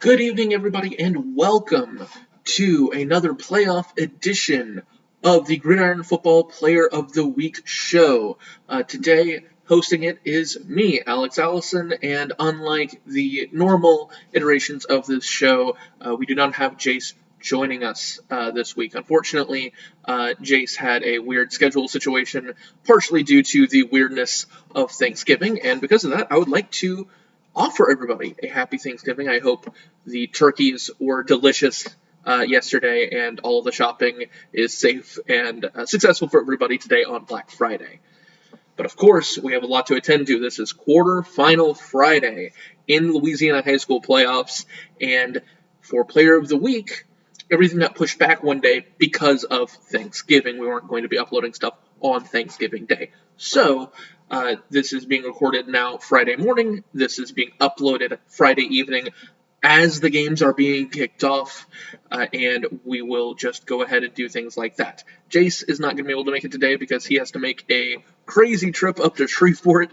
Good evening, everybody, and welcome to another playoff edition of the Gridiron Football Player of the Week show. Today, hosting it is me, Alex Allison, and unlike the normal iterations of this show, we do not have Jace joining us this week. Unfortunately, Jace had a weird schedule situation, partially due to the weirdness of Thanksgiving, and because of that, I would like to offer everybody a happy Thanksgiving. I hope the turkeys were delicious yesterday and all the shopping is safe and successful for everybody today on Black Friday. But of course, we have a lot to attend to. This is quarterfinal Friday in Louisiana high school playoffs, and for Player of the Week, everything got pushed back one day because of Thanksgiving. We weren't going to be uploading stuff on Thanksgiving Day. So, this is being recorded now Friday morning. This is being uploaded Friday evening as the games are being kicked off, and we will just go ahead and do things like that. Jace is not going to be able to make it today because he has to make a crazy trip up to Shreveport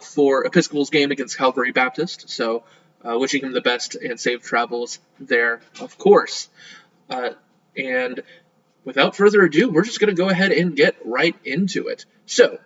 for Episcopal's game against Calvary Baptist, so wishing him the best and safe travels there, of course. And without further ado, we're just going to go ahead and get right into it. So,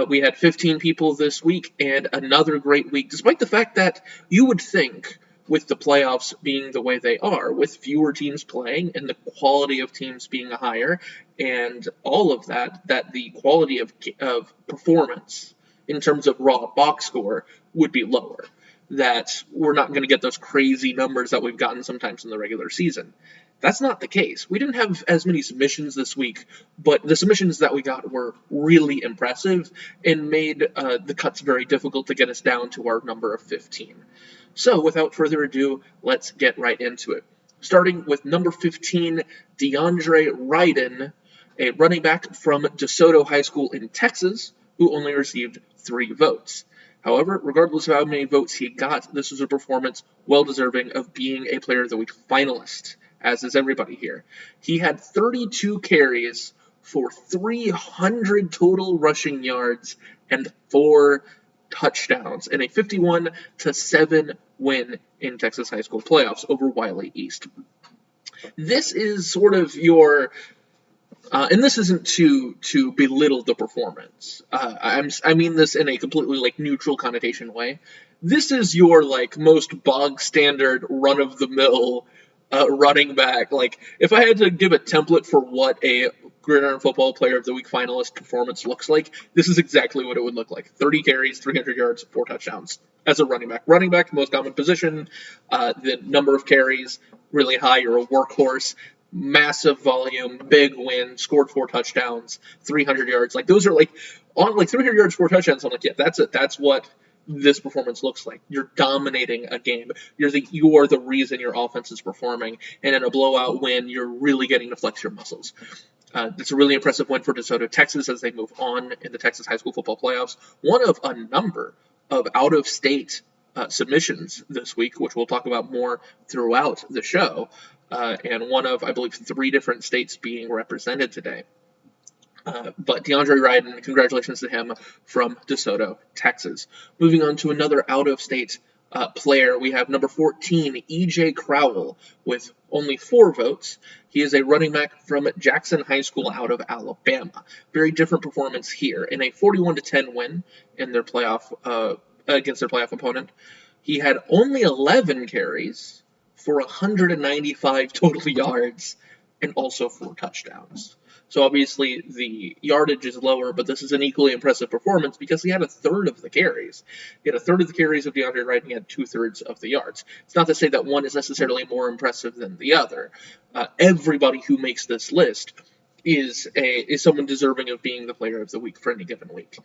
we had 15 people this week and another great week, despite the fact that you would think, with the playoffs being the way they are, with fewer teams playing and the quality of teams being higher and all of that, that the quality of performance in terms of raw box score would be lower. That we're not going to get those crazy numbers that we've gotten sometimes in the regular season. That's not the case. We didn't have as many submissions this week, but the submissions that we got were really impressive and made the cuts very difficult to get us down to our number of 15. So, without further ado, let's get right into it. Starting with number 15, DeAndre Ryden, a running back from DeSoto High School in Texas, who only received 3 votes. However, regardless of how many votes he got, this was a performance well deserving of being a Player of the Week finalist, as is everybody here. He had 32 carries for 300 total rushing yards and 4 touchdowns in a 51-7 win in Texas high school playoffs over Wiley East. This is sort of your and this isn't to belittle the performance. I mean this in a completely neutral connotation way. This is your most bog standard run of the mill running back. If I had to give a template for what a Gridiron Football Player of the Week finalist performance looks like, this is exactly what it would look like. 30 carries, 300 yards, 4 touchdowns as a running back. Running back, most common position. The number of carries, really high. You're a workhorse. Massive volume, big win, scored 4 touchdowns, 300 yards. Those are on 300 yards, 4 touchdowns. I'm yeah, that's it. That's what this performance looks like. You're dominating a game. You are the reason your offense is performing. And in a blowout win, you're really getting to flex your muscles. It's a really impressive win for DeSoto, Texas, as they move on in the Texas high school football playoffs. One of a number of out-of-state submissions this week, which we'll talk about more throughout the show, and one of, I believe, 3 different states being represented today. But DeAndre Ryden, congratulations to him from DeSoto, Texas. Moving on to another out-of-state player, we have number 14, E.J. Crowell, with only 4 votes. He is a running back from Jackson High School out of Alabama. Very different performance here. In a 41-10 win in their playoff against their playoff opponent, he had only 11 carries for 195 total yards and also 4 touchdowns. So obviously the yardage is lower, but this is an equally impressive performance because he had a third of the carries. He had a third of the carries of DeAndre Ryden, he had 2/3 of the yards. It's not to say that one is necessarily more impressive than the other. Everybody who makes this list is someone deserving of being the Player of the Week for any given week.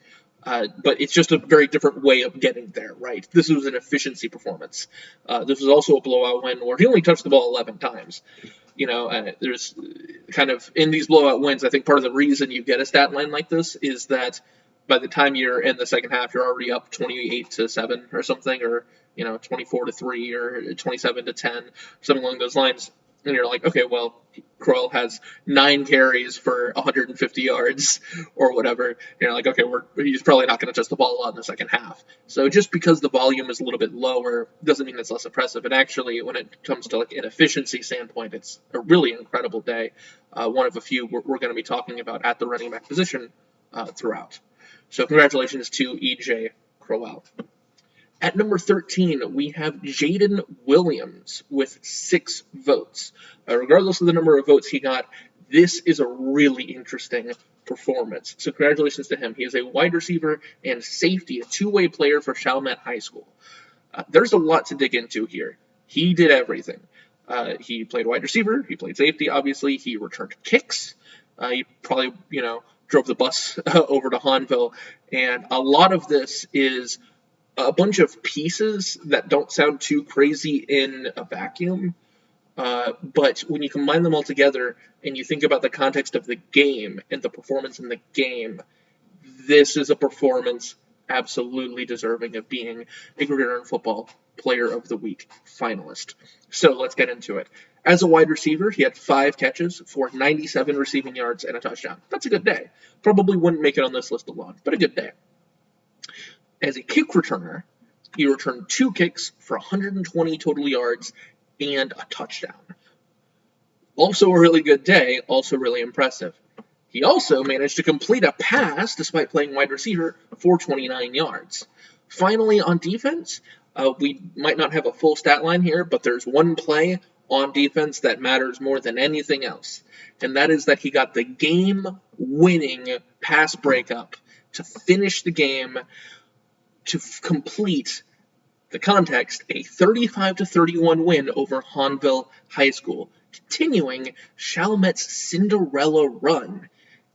But it's just a very different way of getting there, right? This was an efficiency performance. This was also a blowout win where he only touched the ball 11 times. There's kind of, in these blowout wins, I think part of the reason you get a stat line like this is that by the time you're in the second half, you're already up 28-7 or something, or 24-3 or 27-10, something along those lines. And you're like, okay, well, Crowell has 9 carries for 150 yards or whatever. And you're like, okay, he's probably not going to touch the ball a lot in the second half. So just because the volume is a little bit lower doesn't mean it's less impressive. And actually, when it comes to like an efficiency standpoint, it's a really incredible day. One of a few we're going to be talking about at the running back position throughout. So congratulations to EJ Crowell. At number 13, we have Jaden Williams with 6 votes. Regardless of the number of votes he got, this is a really interesting performance. So congratulations to him. He is a wide receiver and safety, a two-way player for Chalmette High School. There's a lot to dig into here. He did everything. He played wide receiver. He played safety, obviously. He returned kicks. He probably, drove the bus over to Hahnville. And a lot of this is a bunch of pieces that don't sound too crazy in a vacuum, but when you combine them all together and you think about the context of the game and the performance in the game, this is a performance absolutely deserving of being a Gridiron Football Player of the Week finalist. So let's get into it. As a wide receiver, he had 5 catches for 97 receiving yards and a touchdown. That's a good day. Probably wouldn't make it on this list alone, but a good day. As a kick returner, he returned 2 kicks for 120 total yards and a touchdown. Also a really good day, also really impressive. He also managed to complete a pass, despite playing wide receiver, for 29 yards. Finally, on defense, we might not have a full stat line here, but there's one play on defense that matters more than anything else, and that is that he got the game-winning pass breakup to finish the game, to complete the context, a 35-31 win over Hahnville High School, continuing Chalmette's Cinderella run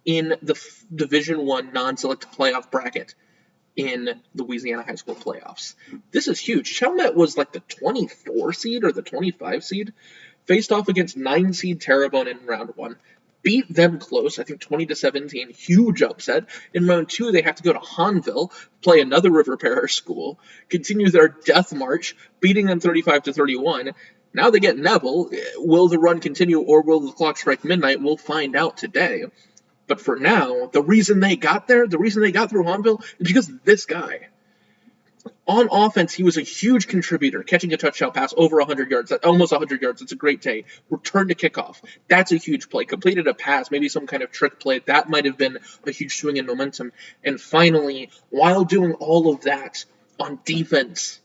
in the Division I non-select playoff bracket in Louisiana High School playoffs. This is huge. Chalmette was like the 24 seed or the 25 seed, faced off against 9 seed Terrebonne in round 1. Beat them close, I think 20-17, huge upset. In round 2, they have to go to Hahnville, play another River Parish school, continue their death march, beating them 35-31. Now they get Neville. Will the run continue or will the clock strike midnight? We'll find out today. But for now, the reason they got there, the reason they got through Hahnville, is because of this guy. On offense, he was a huge contributor, catching a touchdown pass over 100 yards, almost 100 yards. It's a great day. Return to kickoff. That's a huge play. Completed a pass, maybe some kind of trick play. That might have been a huge swing in momentum. And finally, while doing all of that on defense,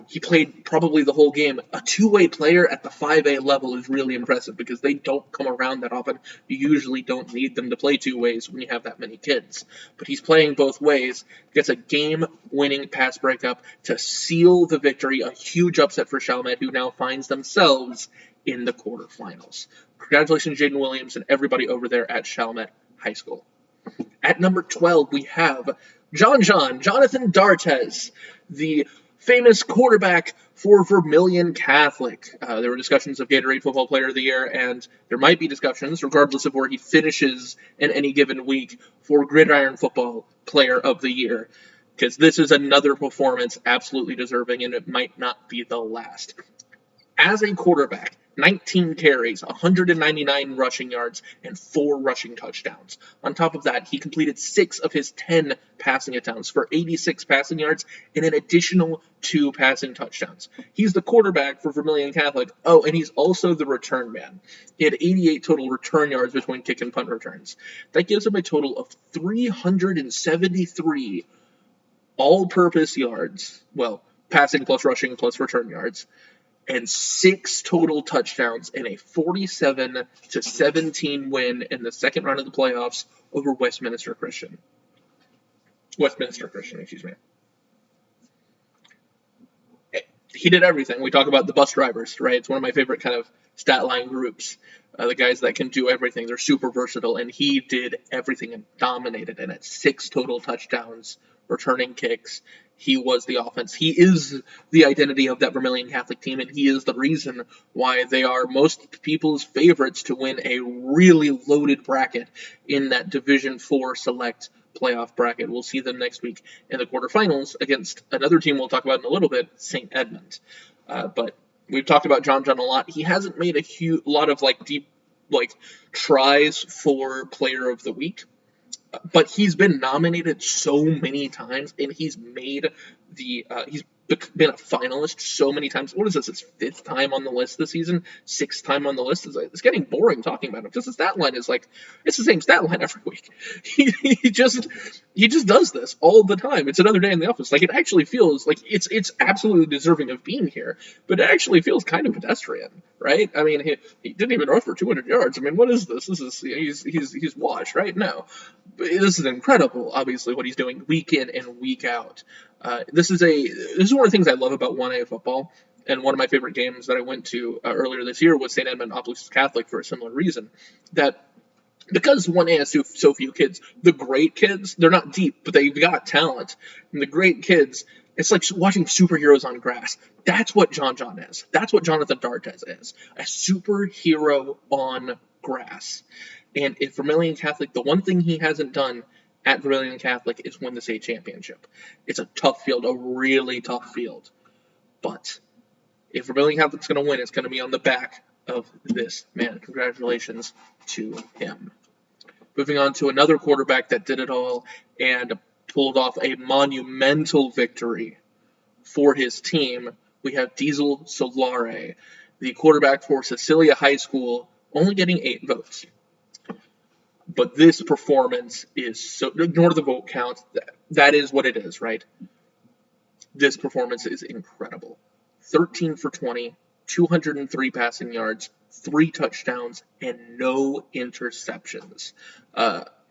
he played probably the whole game. A two-way player at the 5A level is really impressive because they don't come around that often. You usually don't need them to play 2 ways when you have that many kids. But he's playing both ways, gets a game-winning pass breakup to seal the victory, a huge upset for Chalmette, who now finds themselves in the quarterfinals. Congratulations, Jaden Williams, and everybody over there at Chalmette High School. At number 12, we have Jonathan D'Artes, the famous quarterback for Vermilion Catholic. There were discussions of Gatorade Football Player of the Year, and there might be discussions, regardless of where he finishes in any given week, for Gridiron Football Player of the Year, because this is another performance absolutely deserving, and it might not be the last. As a quarterback, 19 carries, 199 rushing yards, and 4 rushing touchdowns. On top of that, he completed 6 of his 10 passing attempts for 86 passing yards and an additional 2 passing touchdowns. He's the quarterback for Vermilion Catholic. Oh, and he's also the return man. He had 88 total return yards between kick and punt returns. That gives him a total of 373 all-purpose yards. Well, passing plus rushing plus return yards. And 6 total touchdowns in a 47-17 win in the second round of the playoffs over Westminster Christian, excuse me. He did everything. We talk about the bus drivers, right? It's one of my favorite kind of stat line groups. The guys that can do everything. They're super versatile, and he did everything and dominated. And at 6 total touchdowns, returning kicks, he was the offense. He is the identity of that Vermilion Catholic team, and he is the reason why they are most people's favorites to win a really loaded bracket in that Division IV select playoff bracket. We'll see them next week in the quarterfinals against another team we'll talk about in a little bit, St. Edmund. But we've talked about John a lot. He hasn't made a lot of deep tries for Player of the Week, but he's been nominated so many times, and he's made he's been a finalist so many times. What is this? His 5th time on the list this season, 6th time on the list. It's getting boring talking about him because his stat line is it's the same stat line every week. He just does this all the time. It's another day in the office. It actually feels like it's absolutely deserving of being here, but it actually feels kind of pedestrian, right? I mean, he didn't even rush for 200 yards. I mean, what is this? This is he's washed, right? No, but this is incredible. Obviously, what he's doing week in and week out. This is one of the things I love about 1A football, and one of my favorite games that I went to earlier this year was St. Edmund Opelousas Catholic for a similar reason. That because 1A has so few kids, the great kids, they're not deep, but they've got talent. And the great kids, it's like watching superheroes on grass. That's what John is. That's what Jonathan D'Artes is. A superhero on grass. And at Vermilion Catholic, the one thing he hasn't done at Vermilion Catholic is win the state championship. It's a tough field, a really tough field. But if Vermilion Catholic's going to win, it's going to be on the back of this man. Congratulations to him. Moving on to another quarterback that did it all and pulled off a monumental victory for his team, we have Diesel Solare, the quarterback for Cecilia High School, only getting 8 votes. But this performance is so, ignore the vote count, that is what it is, right? This performance is incredible. 13 for 20, 203 passing yards, 3 touchdowns, and no interceptions.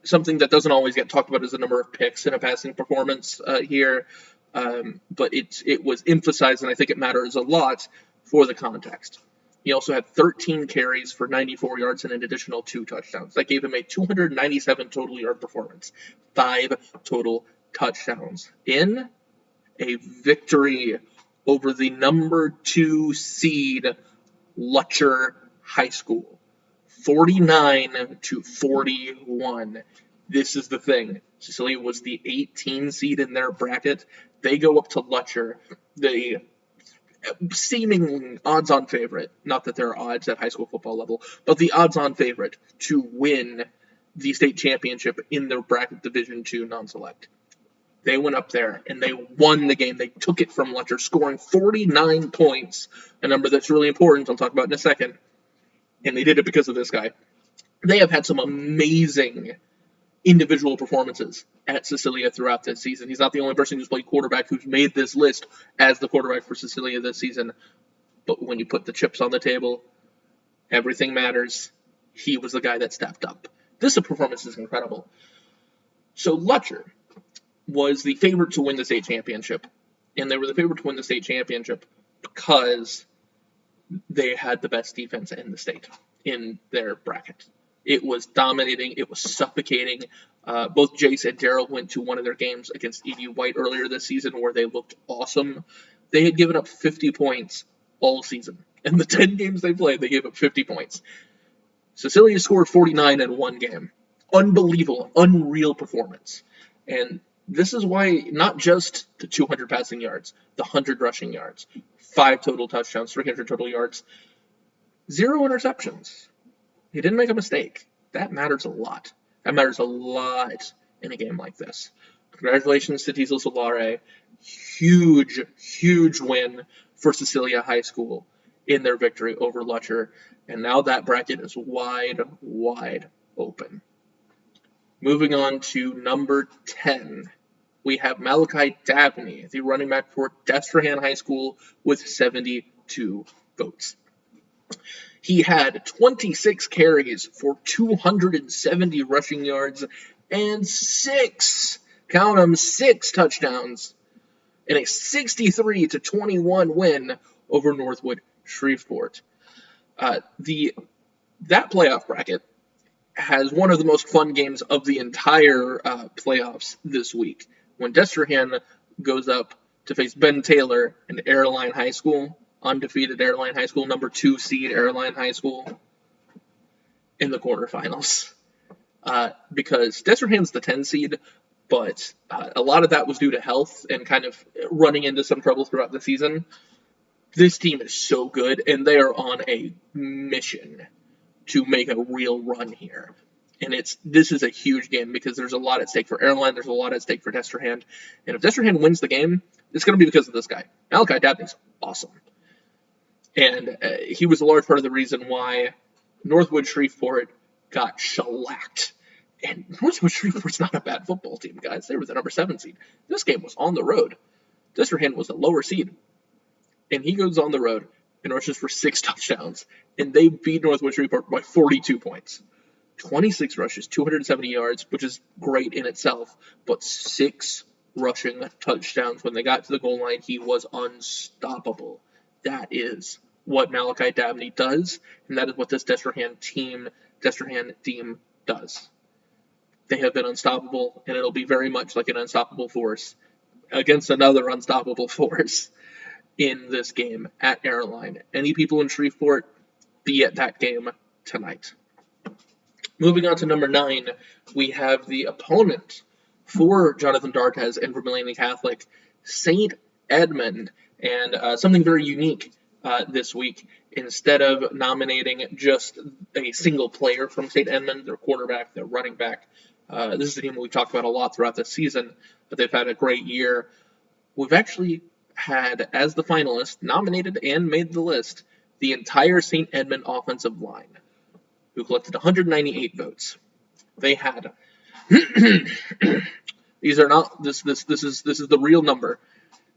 Something that doesn't always get talked about is the number of picks in a passing performance here, but it was emphasized, and I think it matters a lot for the context. He also had 13 carries for 94 yards and an additional 2 touchdowns. That gave him a 297 total yard performance, 5 total touchdowns in a victory over the number 2 seed Lutcher High School, 49-41. This is the thing. Cecilia was the 18 seed in their bracket. They go up to Lutcher. The seeming odds-on favorite, not that there are odds at high school football level, but the odds-on favorite to win the state championship in their bracket Division II non-select. They went up there and they won the game. They took it from Lutcher, scoring 49 points, a number that's really important. I'll talk about in a second. And they did it because of this guy. They have had some amazing individual performances at Cecilia throughout this season. He's not the only person who's played quarterback who's made this list as the quarterback for Cecilia this season. But when you put the chips on the table, everything matters. He was the guy that stepped up. This performance is incredible. So Lutcher was the favorite to win the state championship. And they were the favorite to win the state championship because they had the best defense in the state in their bracket. It was dominating. It was suffocating. Both Jace and Daryl went to one of their games against E.D. White earlier this season where they looked awesome. They had given up 50 points all season. In the 10 games they played, they gave up 50 points. Cecilia scored 49 in one game. Unbelievable, unreal performance. And this is why not just the 200 passing yards, the 100 rushing yards, 5 total touchdowns, 300 total yards, 0 interceptions. He didn't make a mistake. That matters a lot. That matters a lot in a game like this. Congratulations to Diesel Solare. Huge, huge win for Cecilia High School in their victory over Lutcher. And now that bracket is wide, wide open. Moving on to number 10. We have Malachi Dabney, the running back for Destrehan High School, with 72 votes. He had 26 carries for 270 rushing yards and 6 touchdowns in a 63-21 win over Northwood Shreveport. That playoff bracket has one of the most fun games of the entire playoffs this week. When Destrehan goes up to face Ben Taylor and Airline High School, undefeated Airline High School, number 2 seed Airline High School, in the quarterfinals. Because Destrehan's the 10 seed, but a lot of that was due to health and kind of running into some trouble throughout the season. This team is so good, and they are on a mission to make a real run here. And this is a huge game because there's a lot at stake for Airline, there's a lot at stake for Destrehan. And if Destrehan wins the game, it's going to be because of this guy. Malachi Dabney's awesome. And he was a large part of the reason why Northwood Shreveport got shellacked. And Northwood Shreveport's not a bad football team, guys. They were the number 7 seed. This game was on the road. Destrehan was a lower seed. And he goes on the road and rushes for 6 touchdowns. And they beat Northwood Shreveport by 42 points. 26 rushes, 270 yards, which is great in itself. But 6 rushing touchdowns. When they got to the goal line, he was unstoppable. That is what Malachi Dabney does, and that is what this Destrehan team does. They have been unstoppable, and it'll be very much like an unstoppable force against another unstoppable force in this game at Airline. Any people in Shreveport, be at that game tonight. Moving on to number 9, we have the opponent for Jonathan D'Artes and Vermilion Catholic, St. Edmund, and something very unique this week. Instead of nominating just a single player from St. Edmund, their quarterback, their running back, this is a team we've talked about a lot throughout the season, but they've had a great year. We've actually had, as the finalist, nominated and made the list, the entire St. Edmund offensive line, who collected 198 votes. They had these are not this is the real number.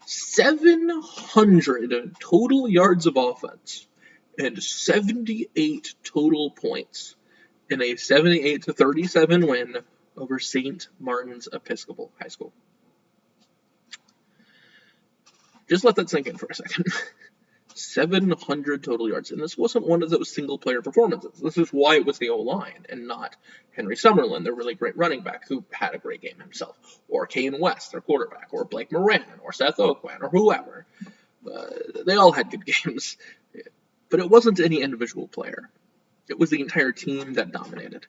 700 total yards of offense and 78 total points in a 78-37 win over St. Martin's Episcopal High School. Just let that sink in for a second. 700 total yards, and this wasn't one of those single-player performances. This is why it was the O-line and not Henry Summerlin, their really great running back, who had a great game himself, or Kane West, their quarterback, or Blake Moran, or Seth Oakwan, or whoever. They all had good games, but it wasn't any individual player. It was the entire team that dominated.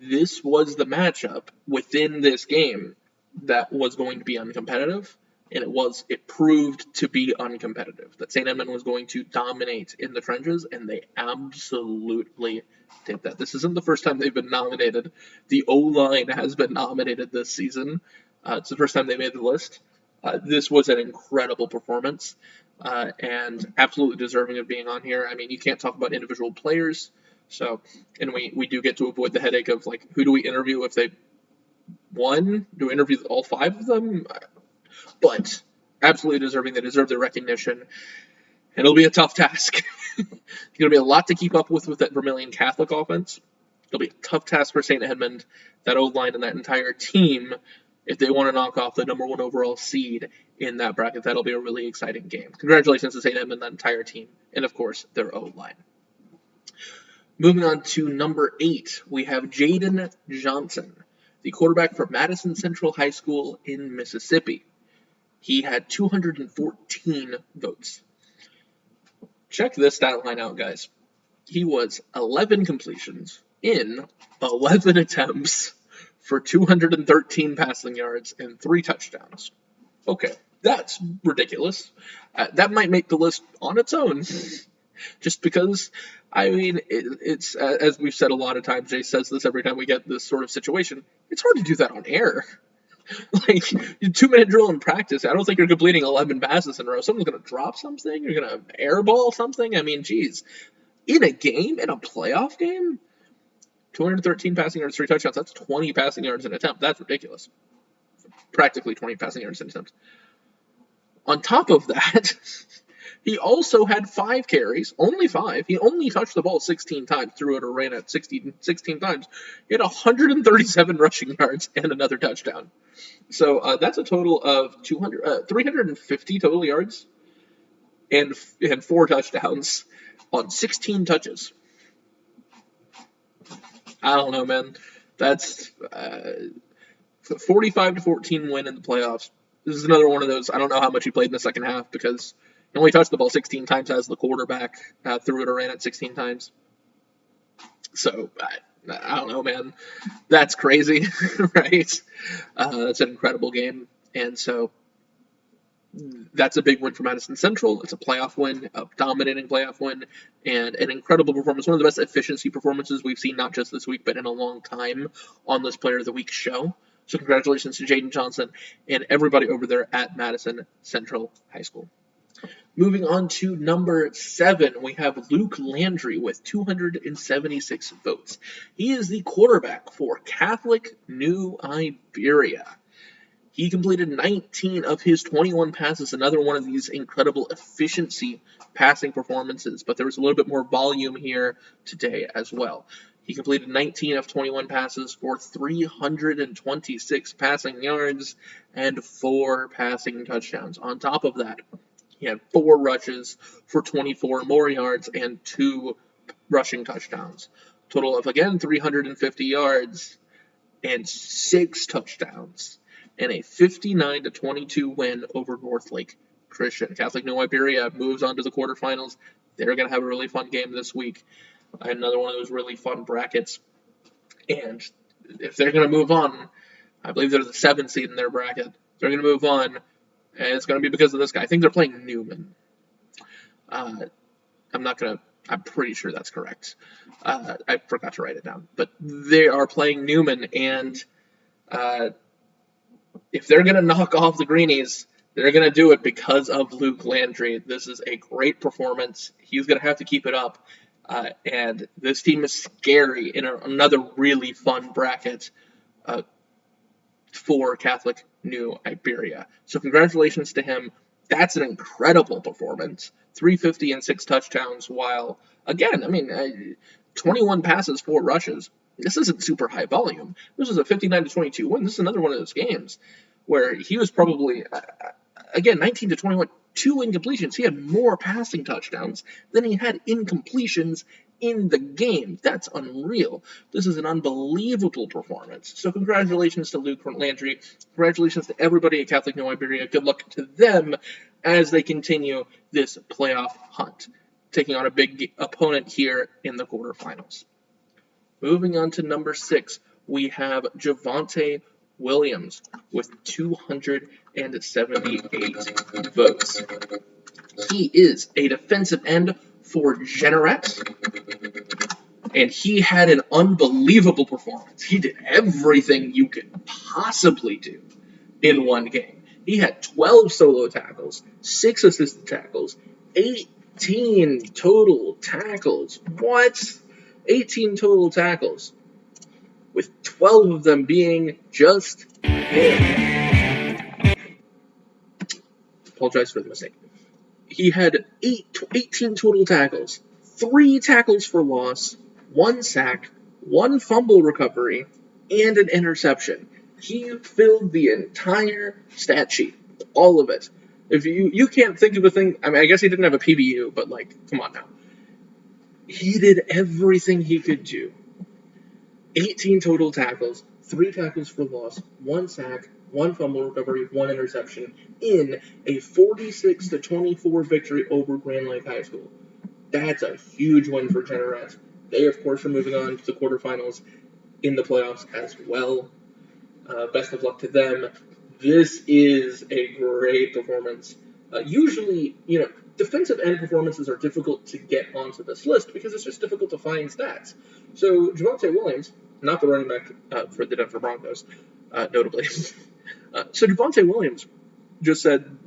This was the matchup within this game that was going to be uncompetitive, and it proved to be uncompetitive. That St. Edmund was going to dominate in the trenches, and they absolutely did that. This isn't the first time they've been nominated. The O-line has been nominated this season. It's the first time they made the list. This was an incredible performance, and absolutely deserving of being on here. I mean, you can't talk about individual players, and we do get to avoid the headache of, like, who do we interview if they won? Do we interview all 5 of them? But absolutely deserving. They deserve their recognition. It'll be a tough task. It's going to be a lot to keep up with that Vermilion Catholic offense. It'll be a tough task for St. Edmund, that O-line, and that entire team, if they want to knock off the number 1 overall seed in that bracket. That'll be a really exciting game. Congratulations to St. Edmund, that entire team, and, of course, their O-line. Moving on to number 8, we have Jaden Johnson, the quarterback for Madison Central High School in Mississippi. He had 214 votes. Check this stat line out, guys. He was 11 completions in 11 attempts for 213 passing yards and 3 touchdowns. Okay, that's ridiculous. That might make the list on its own. Just because, I mean, it's as we've said a lot of times, Jay says this every time we get this sort of situation, it's hard to do that on air. Like, 2-minute drill in practice, I don't think you're completing 11 passes in a row. Someone's going to drop something. You're going to airball something. I mean, geez. In a game, in a playoff game, 213 passing yards, 3 touchdowns, that's 20 passing yards an attempt. That's ridiculous. Practically 20 passing yards an attempt. On top of that, he also had 5 carries, only 5. He only touched the ball 16 times, threw it or ran it 16 times. He had 137 rushing yards and another touchdown. So that's a total of 350 total yards and 4 touchdowns on 16 touches. I don't know, man. That's 45-14 win in the playoffs. This is another one of those. I don't know how much he played in the second half because he only touched the ball 16 times as the quarterback, threw it or ran it 16 times. So, I don't know, man. That's crazy, right? That's an incredible game. And so, That's a big win for Madison Central. It's a playoff win, a dominating playoff win, and an incredible performance. One of the best efficiency performances we've seen, not just this week, but in a long time on this Player of the Week show. So congratulations to Jaden Johnson and everybody over there at Madison Central High School. Moving on to number 7, we have Luke Landry with 276 votes. He is the quarterback for Catholic New Iberia. He completed 19 of his 21 passes, another one of these incredible efficiency passing performances, but there was a little bit more volume here today as well. He completed 19 of 21 passes for 326 passing yards and 4 passing touchdowns. On top of that, he had 4 rushes for 24 more yards and 2 rushing touchdowns. Total of, again, 350 yards and 6 touchdowns. And a 59-22 win over Northlake Christian. Catholic New Iberia moves on to the quarterfinals. They're going to have a really fun game this week. Another one of those really fun brackets. And if they're going to move on, I believe they're the 7th seed in their bracket. They're going to move on, and it's going to be because of this guy. I think they're playing Newman. I'm pretty sure that's correct. I forgot to write it down. But they are playing Newman, and if they're going to knock off the Greenies, they're going to do it because of Luke Landry. This is a great performance. He's going to have to keep it up. And this team is scary in another really fun bracket for Catholic New Iberia. So congratulations to him. That's an incredible performance. 350 and 6 touchdowns while, again, 21 passes, 4 rushes. This isn't super high volume. This is a 59-22 win. This is another one of those games where he was probably, 19-21, 2 incompletions. He had more passing touchdowns than he had incompletions in the game. That's unreal. This is an unbelievable performance. So congratulations to Luke Landry. Congratulations to everybody at Catholic New Iberia. Good luck to them as they continue this playoff hunt, taking on a big opponent here in the quarterfinals. Moving on to number 6, we have Javonte Williams with 278 votes. He is a defensive end for Jeanneret, and he had an unbelievable performance. He did everything you could possibly do in one game. He had 12 solo tackles, 6 assisted tackles, 18 total tackles. What? 18 total tackles, with 12 of them being just him. Apologize for the mistake. He had 18 total tackles, 3 tackles for loss, 1 sack, 1 fumble recovery, and an interception. He filled the entire stat sheet, all of it. If you can't think of a thing, I guess he didn't have a PBU, but come on now. He did everything he could do. 18 total tackles, 3 tackles for loss, 1 sack, 1 fumble recovery, 1 interception in a 46-24 victory over Grand Lake High School. That's a huge win for Jeanneret. They, of course, are moving on to the quarterfinals in the playoffs as well. Best of luck to them. This is a great performance. Usually, defensive end performances are difficult to get onto this list because it's just difficult to find stats. So Javonte Williams, not the running back for the Denver Broncos, notably. So Javonte Williams just said,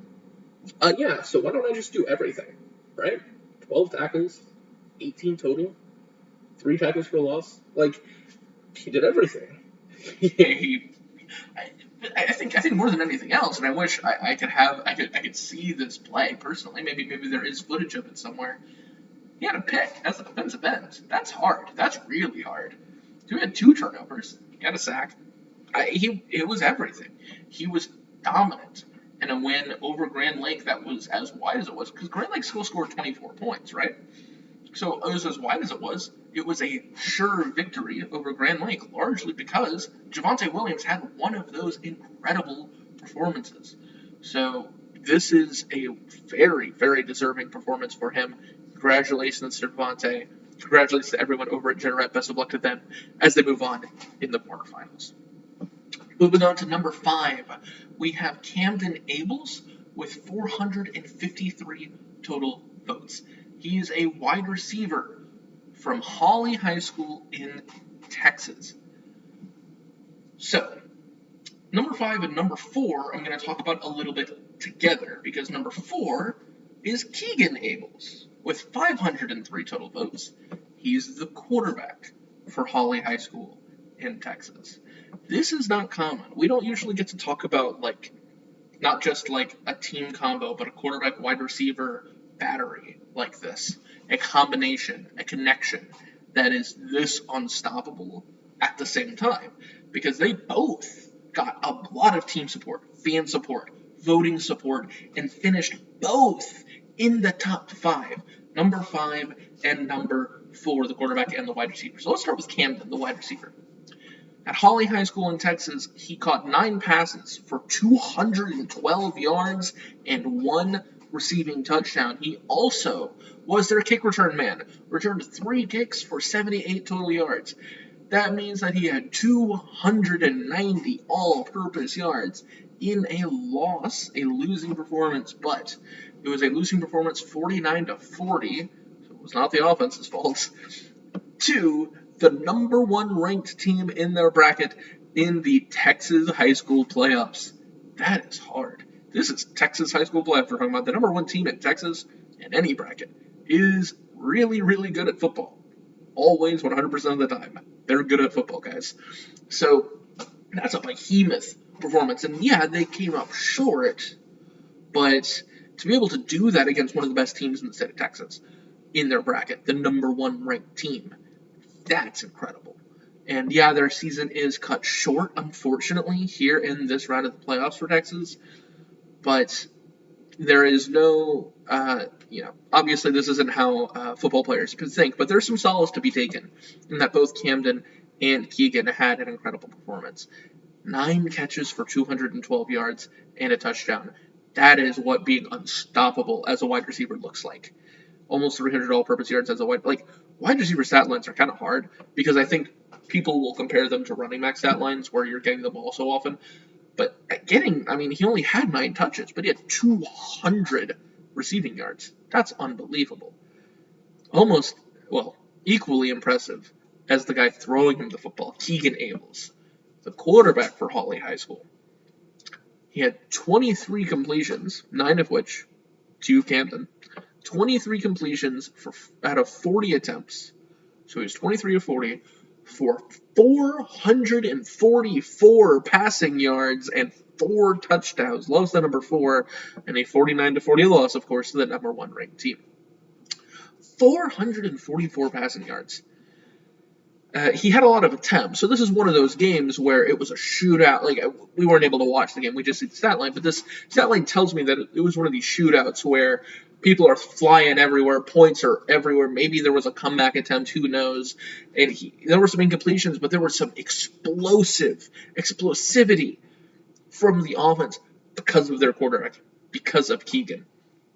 so why don't I just do everything, right? 12 tackles, 18 total, 3 tackles for loss. He did everything. I think more than anything else, and I wish I could see this play personally. Maybe there is footage of it somewhere. He had a pick as a defensive end. That's hard. That's really hard. He had 2 turnovers. He had a sack. It was everything. He was dominant in a win over Grand Lake that was as wide as it was, because Grand Lake still scored 24 points, right? So it was as wide as it was. It was a sure victory over Grand Lake, largely because Javonte Williams had one of those incredible performances. So this is a very, very deserving performance for him. Congratulations to Javonte. Congratulations to everyone over at Jeanneret. Best of luck to them as they move on in the quarterfinals. Moving on to number 5, we have Camden Abels with 453 total votes. He is a wide receiver from Hawley High School in Texas. So, number 5 and number 4, I'm going to talk about a little bit together, because number 4 is Keegan Abels with 503 total votes. He's the quarterback for Hawley High School in Texas. This is not common. We don't usually get to talk about, not just a team combo, but a quarterback wide receiver battery like this. A combination, a connection that is this unstoppable at the same time, because they both got a lot of team support, fan support, voting support, and finished both in the top 5, number 5 and number 4, the quarterback and the wide receiver. So let's start with Camden, the wide receiver. At Hawley High School in Texas, he caught 9 passes for 212 yards and 1 receiving touchdown. He also was their kick return man, returned 3 kicks for 78 total yards. That means that he had 290 all-purpose yards in a losing performance, but it was a losing performance 49-40, so it was not the offense's fault, to the number 1 ranked team in their bracket in the Texas high school playoffs. That is hard. This is Texas high school playoffs. We're talking about the number 1 team in Texas in any bracket is really, really good at football. Always, 100% of the time. They're good at football, guys. So that's a behemoth performance. And yeah, they came up short, but to be able to do that against one of the best teams in the state of Texas in their bracket, the number 1 ranked team, that's incredible. And yeah, their season is cut short, unfortunately, here in this round of the playoffs for Texas. But there is no, obviously this isn't how football players can think, but there's some solace to be taken in that both Camden and Keegan had an incredible performance. 9 catches for 212 yards and a touchdown. That is what being unstoppable as a wide receiver looks like. Almost 300 all-purpose yards as a wide receiver stat lines are kind of hard, because I think people will compare them to running back stat lines where you're getting the ball so often. But he only had 9 touches, but he had 200 receiving yards. That's unbelievable. Equally impressive as the guy throwing him the football, Keegan Abels, the quarterback for Hawley High School. He had 23 completions, 9 of which to Camden. 23 completions out of 40 attempts. So he was 23 of 40 for 444 passing yards and 4 touchdowns. Lost the number 4, and a 49-40 loss, of course, to the number 1 ranked team. 444 passing yards. He had a lot of attempts, so this is one of those games where it was a shootout. We weren't able to watch the game, we just see the stat line, but this stat line tells me that it was one of these shootouts where people are flying everywhere, points are everywhere, maybe there was a comeback attempt, who knows, and there were some incompletions, but there was some explosivity from the offense because of their quarterback, because of Keegan.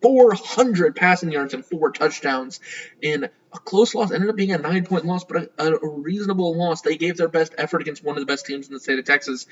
400 passing yards and 4 touchdowns in a close loss. Ended up being a 9-point loss, but a reasonable loss. They gave their best effort against one of the best teams in the state of Texas.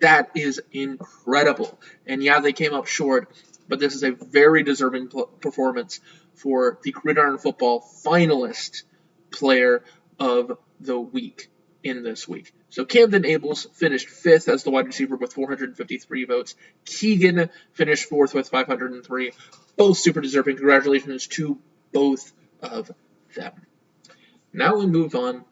That is incredible. And yeah, they came up short, but this is a very deserving performance for the Gridiron Football finalist player of the week in this week. So Camden Abels finished 5th as the wide receiver with 453 votes. Keegan finished 4th with 503. Both super deserving. Congratulations to both of them. Now we move on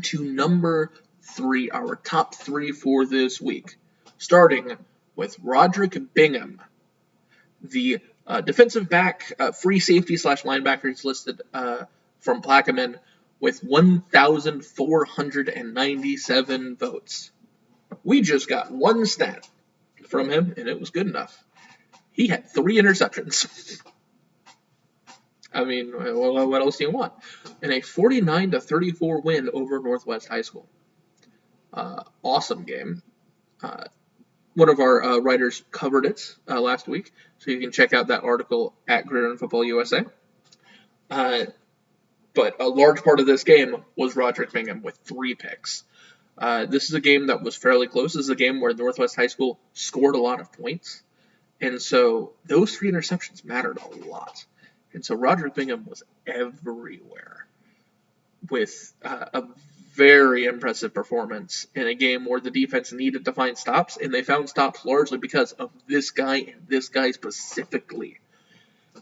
to number 3, our top 3 for this week. Starting with Roderick Bingham, the defensive back, free safety / linebacker. He's listed from Plaquemine with 1,497 votes. We just got one stat from him, and it was good enough. He had 3 interceptions. I mean, what else do you want? And a 49-34 win over Northwest High School. Awesome game. One of our writers covered it last week, so you can check out that article at Gridiron Football USA. But a large part of this game was Roderick Bingham with 3 picks. This is a game that was fairly close. This is a game where Northwest High School scored a lot of points. And so those 3 interceptions mattered a lot. And so Roderick Bingham was everywhere with a very impressive performance in a game where the defense needed to find stops, and they found stops largely because of this guy and this guy specifically.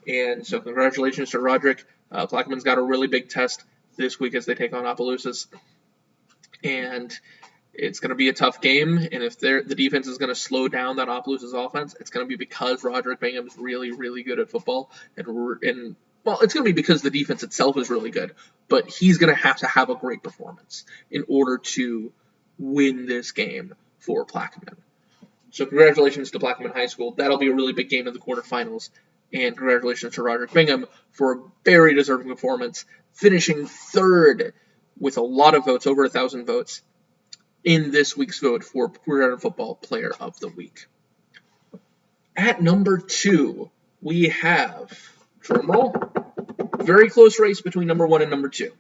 And so congratulations to Roderick. Plaquemines got a really big test this week as they take on Opelousas. And it's going to be a tough game, and if the defense is going to slow down that Opelousas offense, it's going to be because Roderick Bingham is really, really good at football, and well, it's going to be because the defense itself is really good, but he's going to have a great performance in order to win this game for Plaquemine. So congratulations to Plaquemine High School. That'll be a really big game in the quarterfinals, and congratulations to Roderick Bingham for a very deserving performance, finishing 3rd with a lot of votes, over 1,000 votes, in this week's vote for Gridiron Football Player of the Week. At number 2, we have, drumroll, very close race between number 1 and number 2.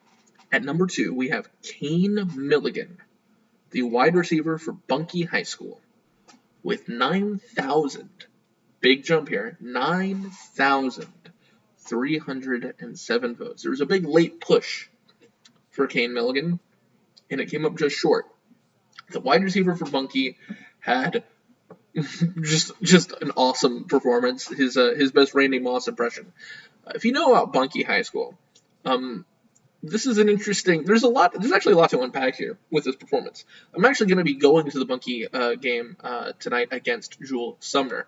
At number 2, we have Kane Milligan, the wide receiver for Bunkie High School, with 9,000, big jump here, 9,307 votes. There was a big late push for Kane Milligan, and it came up just short. The wide receiver for Bunkie had just an awesome performance. His best Randy Moss impression. If you know about Bunkie High School, this is an interesting. There's actually a lot to unpack here with this performance. I'm actually going to be going to the Bunkie game tonight against Jules Sumner.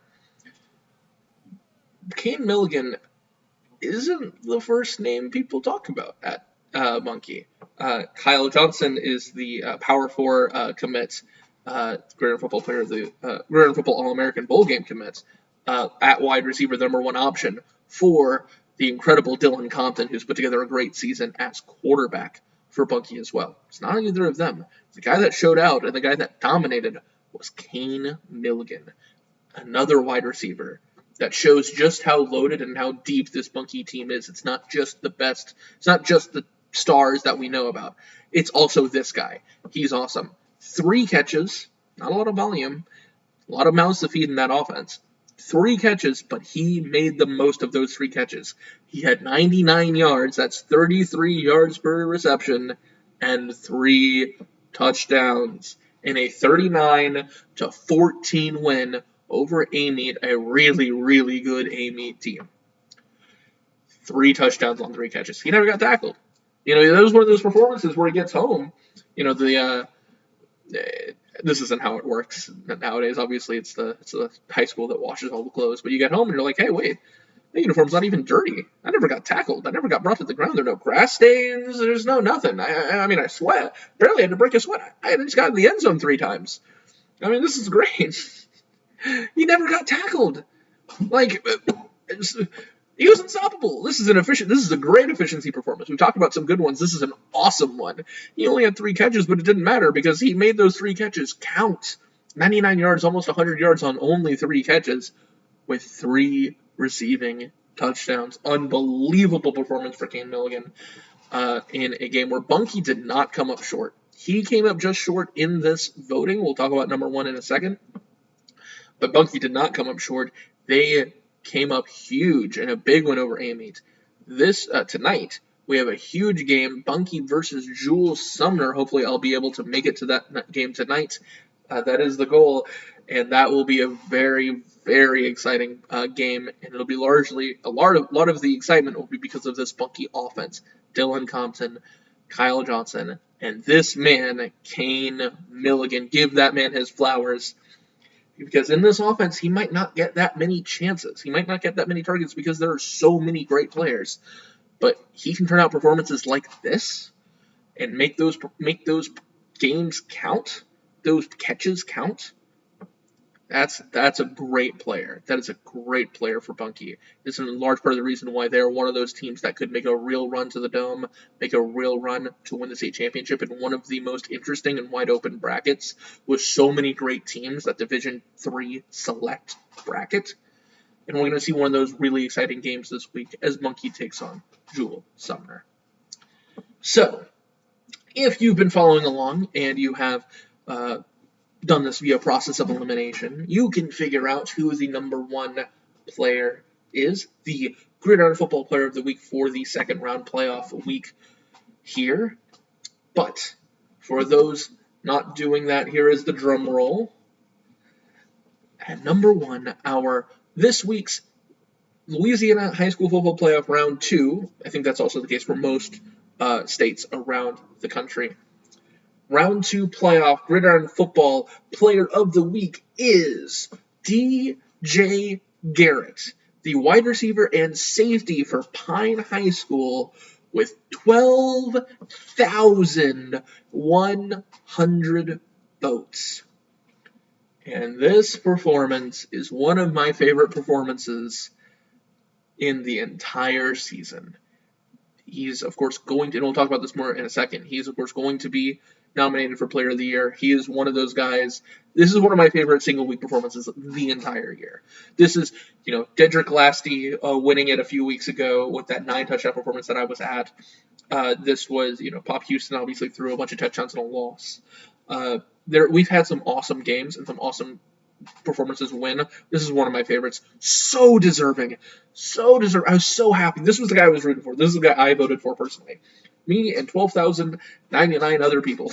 Kane Milligan isn't the first name people talk about at Bunkie. Kyle Johnson is the Power 4 commit, Gridiron Football Player of the Gridiron Football All-American Bowl Game commit at wide receiver, the number 1 option for the incredible Dylan Compton, who's put together a great season as quarterback for Bunkie as well. It's not either of them. The guy that showed out and the guy that dominated was Kane Milligan, another wide receiver that shows just how loaded and how deep this Bunkie team is. It's not just the best. It's not just the stars that we know about. It's also this guy. He's awesome. 3 catches, not a lot of volume, a lot of mouths to feed in that offense. 3 catches, but he made the most of those 3 catches. He had 99 yards, that's 33 yards per reception, and 3 touchdowns in a 39-14 win over Amite, a really, really good Amite team. 3 touchdowns on 3 catches. He never got tackled. That was one of those performances where he gets home. This isn't how it works nowadays. Obviously, it's the high school that washes all the clothes. But you get home and you're like, hey, wait, the uniform's not even dirty. I never got tackled. I never got brought to the ground. There are no grass stains. There's no nothing. I sweat. Barely had to break a sweat. I just got in the end zone 3 times. This is great. He never got tackled. He was unstoppable. This is a great efficiency performance. We've talked about some good ones. This is an awesome one. He only had 3 catches, but it didn't matter because he made those 3 catches count. 99 yards, almost 100 yards on only 3 catches with 3 receiving touchdowns. Unbelievable performance for Kane Milligan in a game where Bunkie did not come up short. He came up just short in this voting. We'll talk about number 1 in a second. But Bunkie did not come up short. They came up huge in a big win over Amite. Tonight, we have a huge game, Bunkie versus Jules Sumner. Hopefully I'll be able to make it to that game tonight. That is the goal, and that will be a very, very exciting game, and it'll be largely, a lot of the excitement will be because of this Bunkie offense. Dylan Compton, Kyle Johnson, and this man, Kane Milligan. Give that man his flowers. Because in this offense, he might not get that many chances. He might not get that many targets because there are so many great players. But he can turn out performances like this and make those games count, those catches count. That's a great player. That is a great player for Bunkie. This is in large part of the reason why they're one of those teams that could make a real run to the Dome, make a real run to win the state championship in one of the most interesting and wide open brackets with so many great teams, that Division III select bracket. And we're going to see one of those really exciting games this week as Bunkie takes on Jules Sumner. So, if you've been following along and you have done this via process of elimination, you can figure out who the number one player is, the Gridiron Football Player of the Week for the second round playoff week here. But for those not doing that, here is the drum roll. At number one, this week's Louisiana High School Football Playoff Round 2, I think that's also the case for most states around the country. Round 2 playoff Gridiron Football Player of the Week is DJ Garrett, the wide receiver and safety for Pine High School, with 12,100 votes. And this performance is one of my favorite performances in the entire season. He's, of course, and we'll talk about this more in a second, he's, of course, going to be nominated for Player of the Year. He is one of those guys. This is one of my favorite single-week performances the entire year. This is, Dedrick Lasty winning it a few weeks ago with that 9-touchdown performance that I was at. This was, Pop Houston obviously threw a bunch of touchdowns and a loss. We've had some awesome games and some awesome performances win. This is one of my favorites. So deserving. I was so happy. This was the guy I was rooting for. This is the guy I voted for personally. Me and 12,099 other people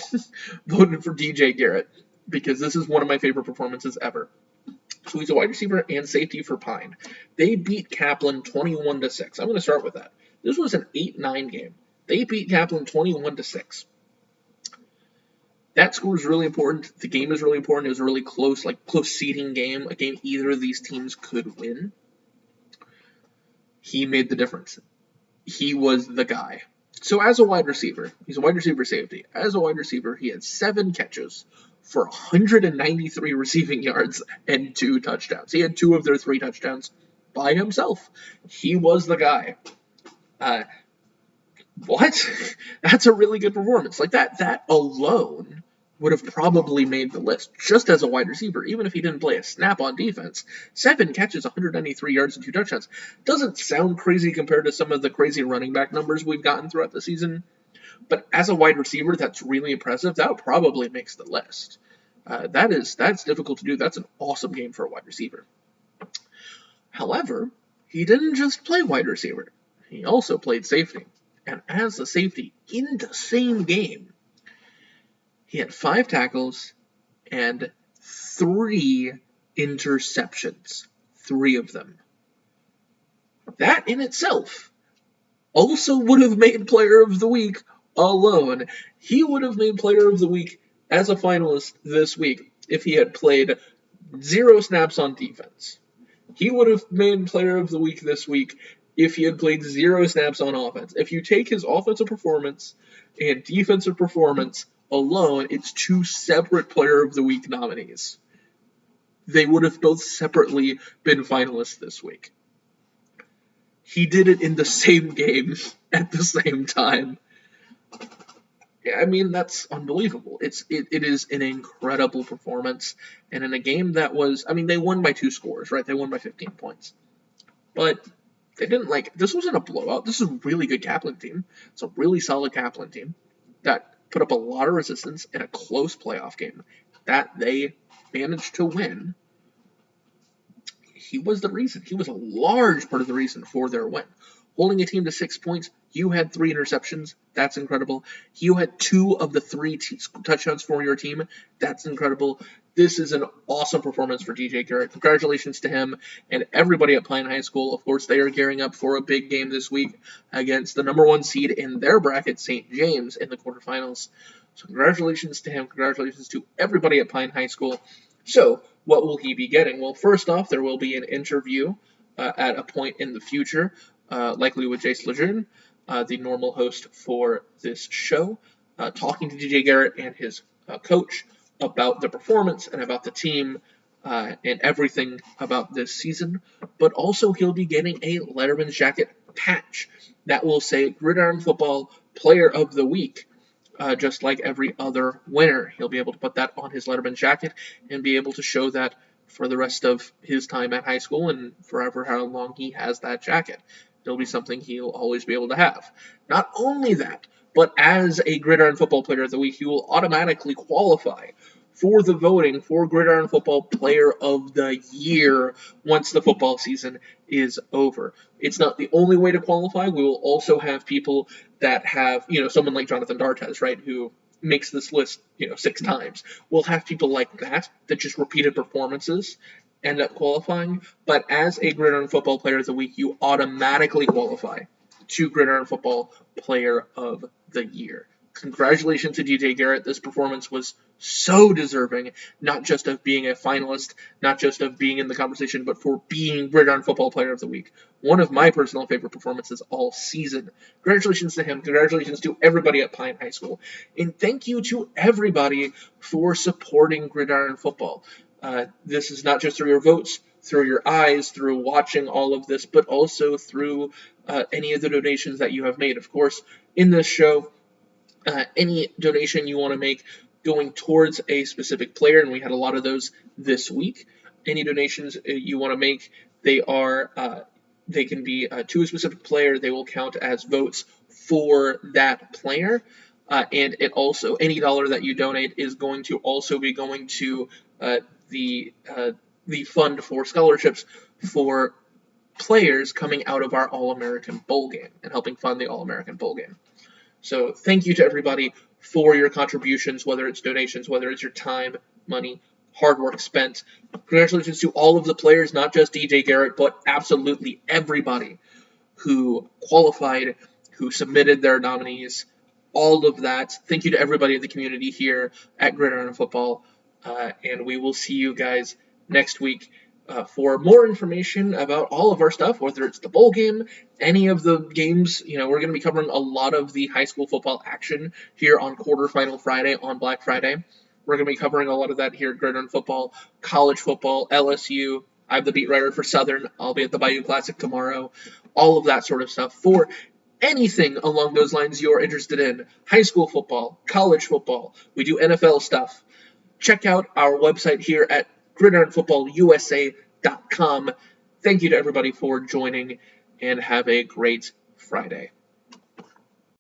voted for DJ Garrett because this is one of my favorite performances ever. So he's a wide receiver and safety for Pine. They beat Kaplan 21-6. I'm going to start with that. This was an 8-9 game. They beat Kaplan 21-6. That score is really important. The game is really important. It was a really close seeding game, a game either of these teams could win. He made the difference. He was the guy. So as a wide receiver, he's a wide receiver safety. As a wide receiver, he had 7 catches for 193 receiving yards and 2 touchdowns. He had 2 of their 3 touchdowns by himself. He was the guy. What? That's a really good performance. Like that alone would have probably made the list just as a wide receiver, even if he didn't play a snap on defense. 7 catches, 193 yards, and 2 touchdowns. Doesn't sound crazy compared to some of the crazy running back numbers we've gotten throughout the season. But as a wide receiver, that's really impressive. That probably makes the list. That's difficult to do. That's an awesome game for a wide receiver. However, he didn't just play wide receiver. He also played safety. And as a safety in the same game, he had 5 tackles and 3 interceptions. 3 of them. That in itself also would have made Player of the Week alone. He would have made Player of the Week as a finalist this week if he had played 0 snaps on defense. He would have made Player of the Week this week if he had played 0 snaps on offense. If you take his offensive performance and defensive performance alone, it's 2 separate Player of the Week nominees. They would have both separately been finalists this week. He did it in the same game at the same time. I mean, that's unbelievable. It is an incredible performance. And in a game that was, they won by 2 scores, right? They won by 15 points. But they didn't this wasn't a blowout. This is a really good Kaplan team. It's a really solid Kaplan team that put up a lot of resistance in a close playoff game that they managed to win. He was the reason. He was a large part of the reason for their win. Holding a team to 6 points, you had 3 interceptions. That's incredible. You had 2 of the 3 touchdowns for your team. That's incredible. This is an awesome performance for DJ Garrett. Congratulations to him and everybody at Pine High School. Of course, they are gearing up for a big game this week against the number 1 seed in their bracket, St. James, in the quarterfinals. So congratulations to him. Congratulations to everybody at Pine High School. So what will he be getting? Well, first off, there will be an interview at a point in the future, likely with Jace Lejeune, the normal host for this show, talking to DJ Garrett and his coach about the performance and about the team and everything about this season. But also he'll be getting a Letterman's Jacket patch that will say Gridiron Football Player of the Week. Just like every other winner. He'll be able to put that on his Letterman jacket and be able to show that for the rest of his time at high school and forever how long he has that jacket. It'll be something he'll always be able to have. Not only that, but as a Gridiron Football Player of the Week, he will automatically qualify for the voting for Gridiron Football Player of the Year once the football season is over. It's not the only way to qualify. We will also have people that have, someone like Jonathan D'Artes, right, who makes this list, 6 times. We'll have people like that just repeated performances end up qualifying. But as a Gridiron Football Player of the Week, you automatically qualify to Gridiron Football Player of the Year. Congratulations to DJ Garrett. This performance was so deserving, not just of being a finalist, not just of being in the conversation, but for being Gridiron Football Player of the Week. One of my personal favorite performances all season. Congratulations to him. Congratulations to everybody at Pine High School. And thank you to everybody for supporting Gridiron Football. This is not just through your votes, through your eyes, through watching all of this, but also through any of the donations that you have made. Of course, in this show, any donation you want to make going towards a specific player, and we had a lot of those this week. Any donations you want to make, they can be to a specific player. They will count as votes for that player. And it also, any dollar that you donate is going to also be going to the fund for scholarships for players coming out of our All-American Bowl game and helping fund the All-American Bowl game. So thank you to everybody for your contributions, whether it's donations, whether it's your time, money, hard work spent. Congratulations to all of the players, not just DJ Garrett, but absolutely everybody who qualified, who submitted their nominees, all of that. Thank you to everybody in the community here at Gridiron Football, and we will see you guys next week for more information about all of our stuff, whether it's the bowl game, any of the games. We're going to be covering a lot of the high school football action here on Quarterfinal Friday, on Black Friday. We're going to be covering a lot of that here at Gridiron Football, college football, LSU. I'm the beat writer for Southern. I'll be at the Bayou Classic tomorrow. All of that sort of stuff. For anything along those lines you're interested in, high school football, college football, we do NFL stuff. Check out our website here at gridironfootballusa.com. Thank you to everybody for joining, and have a great Friday.